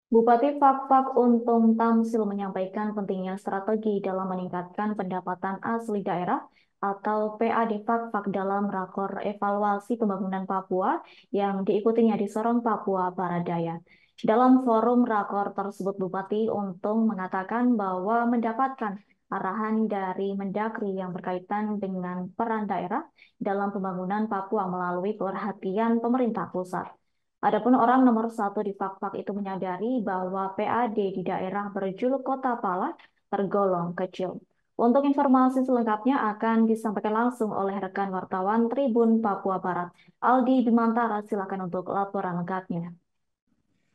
Bupati Fakfak Untung Tamsil menyampaikan pentingnya strategi dalam meningkatkan pendapatan asli daerah atau PAD Fakfak dalam rakor evaluasi pembangunan Papua yang diikutinya di Sorong, Papua Barat Daya. Dalam forum rakor tersebut, Bupati Untung mengatakan bahwa mendapatkan arahan dari Mendagri yang berkaitan dengan peran daerah dalam pembangunan Papua melalui perhatian pemerintah pusat. Adapun orang nomor satu di Fakfak itu menyadari bahwa PAD di daerah berjuluk Kota Pala tergolong kecil. Untuk informasi selengkapnya akan disampaikan langsung oleh rekan wartawan Tribun Papua Barat, Aldi Bimantara. Silakan untuk laporan lengkapnya.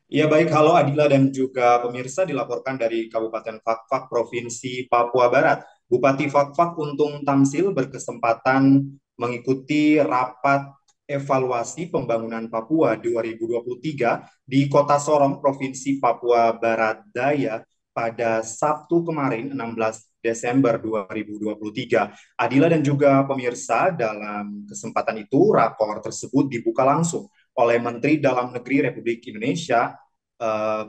Ya baik, halo Adila dan juga pemirsa dilaporkan dari Kabupaten Fakfak, Provinsi Papua Barat. Bupati Fakfak Untung Tamsil berkesempatan mengikuti rapat evaluasi pembangunan Papua 2023 di Kota Sorong, Provinsi Papua Barat Daya pada Sabtu kemarin 16 Desember 2023. Adila dan juga pemirsa, dalam kesempatan itu rakor tersebut dibuka langsung oleh Menteri Dalam Negeri Republik Indonesia uh,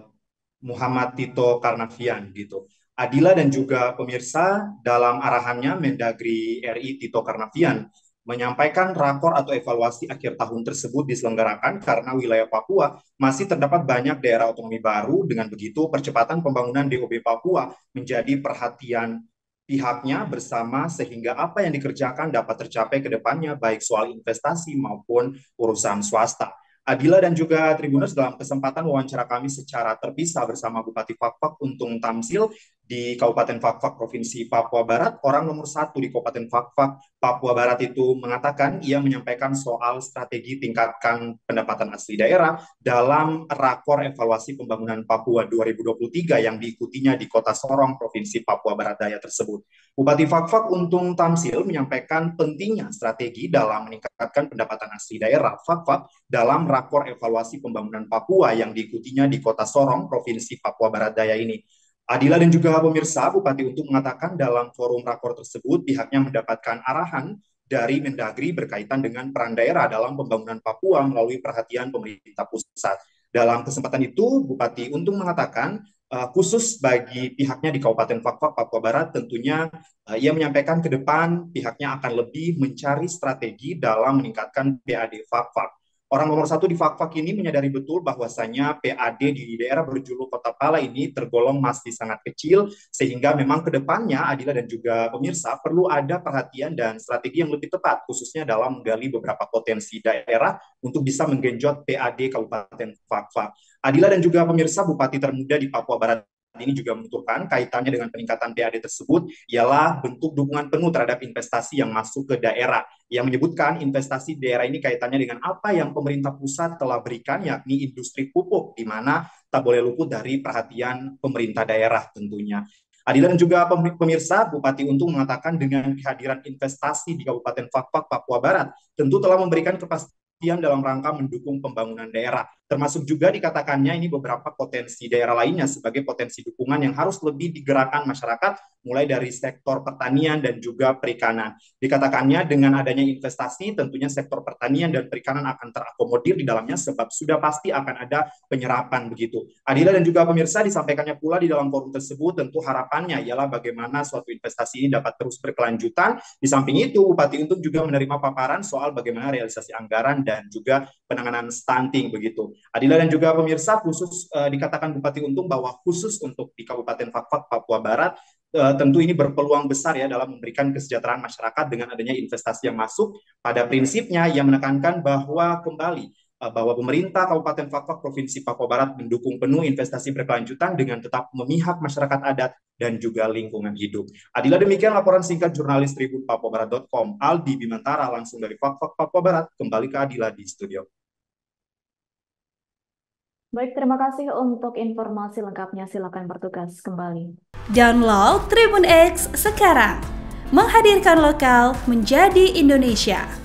Muhammad Tito Karnavian gitu. Adila dan juga pemirsa, dalam arahannya Mendagri RI Tito Karnavian menyampaikan rakor atau evaluasi akhir tahun tersebut diselenggarakan karena wilayah Papua masih terdapat banyak daerah otonomi baru. Dengan begitu, percepatan pembangunan DOB Papua menjadi perhatian pihaknya bersama sehingga apa yang dikerjakan dapat tercapai ke depannya baik soal investasi maupun urusan swasta. Adila dan juga Tribuners, dalam kesempatan wawancara kami secara terpisah bersama Bupati Fakfak Untung Tamsil di Kabupaten Fakfak, Provinsi Papua Barat, orang nomor satu di Kabupaten Fakfak, Papua Barat itu mengatakan ia menyampaikan soal strategi tingkatkan pendapatan asli daerah dalam rakor evaluasi pembangunan Papua 2023 yang diikutinya di Kota Sorong, Provinsi Papua Barat Daya tersebut. Bupati Fakfak Untung Tamsil menyampaikan pentingnya strategi dalam meningkatkan pendapatan asli daerah Fakfak dalam rakor evaluasi pembangunan Papua yang diikutinya di Kota Sorong, Provinsi Papua Barat Daya ini. Adila dan juga pemirsa, Bupati Untung mengatakan dalam forum rakor tersebut pihaknya mendapatkan arahan dari Mendagri berkaitan dengan peran daerah dalam pembangunan Papua melalui perhatian pemerintah pusat. Dalam kesempatan itu, Bupati Untung mengatakan khusus bagi pihaknya di Kabupaten Fakfak, Papua Barat, tentunya ia menyampaikan ke depan pihaknya akan lebih mencari strategi dalam meningkatkan PAD Fakfak. Orang nomor satu di Fakfak ini menyadari betul bahwasanya PAD di daerah berjuluk Kota Pala ini tergolong masih sangat kecil, sehingga memang ke depannya Adila dan juga pemirsa perlu ada perhatian dan strategi yang lebih tepat, khususnya dalam menggali beberapa potensi daerah untuk bisa menggenjot PAD Kabupaten Fakfak. Adila dan juga pemirsa, Bupati termuda di Papua Barat ini juga menuturkan kaitannya dengan peningkatan PAD tersebut ialah bentuk dukungan penuh terhadap investasi yang masuk ke daerah, yang menyebutkan investasi di daerah ini kaitannya dengan apa yang pemerintah pusat telah berikan, yakni industri pupuk, di mana tak boleh luput dari perhatian pemerintah daerah tentunya. Adila dan juga pemirsa, Bupati Untung mengatakan dengan kehadiran investasi di Kabupaten Fakfak, Papua Barat, tentu telah memberikan kepastian dalam rangka mendukung pembangunan daerah. Termasuk juga dikatakannya ini beberapa potensi daerah lainnya sebagai potensi dukungan yang harus lebih digerakkan masyarakat, mulai dari sektor pertanian dan juga perikanan. Dikatakannya dengan adanya investasi, tentunya sektor pertanian dan perikanan akan terakomodir di dalamnya sebab sudah pasti akan ada penyerapan begitu. Adila dan juga pemirsa, disampaikannya pula di dalam forum tersebut, tentu harapannya ialah bagaimana suatu investasi ini dapat terus berkelanjutan. Di samping itu, Bupati Untung juga menerima paparan soal bagaimana realisasi anggaran dan juga penanganan stunting begitu. Adila dan juga pemirsa, khusus dikatakan Bupati Untung bahwa khusus untuk di Kabupaten Fakfak, Papua Barat, tentu ini berpeluang besar ya dalam memberikan kesejahteraan masyarakat dengan adanya investasi yang masuk. Pada prinsipnya, ia menekankan bahwa kembali bahwa pemerintah Kabupaten Fakfak Provinsi Papua Barat mendukung penuh investasi berkelanjutan dengan tetap memihak masyarakat adat dan juga lingkungan hidup. Adila, demikian laporan singkat jurnalis Tribun Papuabarat.com, Aldi Bimantara langsung dari Fakfak Papua Barat. Kembali ke Adila di studio. Baik, terima kasih untuk informasi lengkapnya. Silakan bertugas kembali. Download Tribun X sekarang, menghadirkan lokal menjadi Indonesia.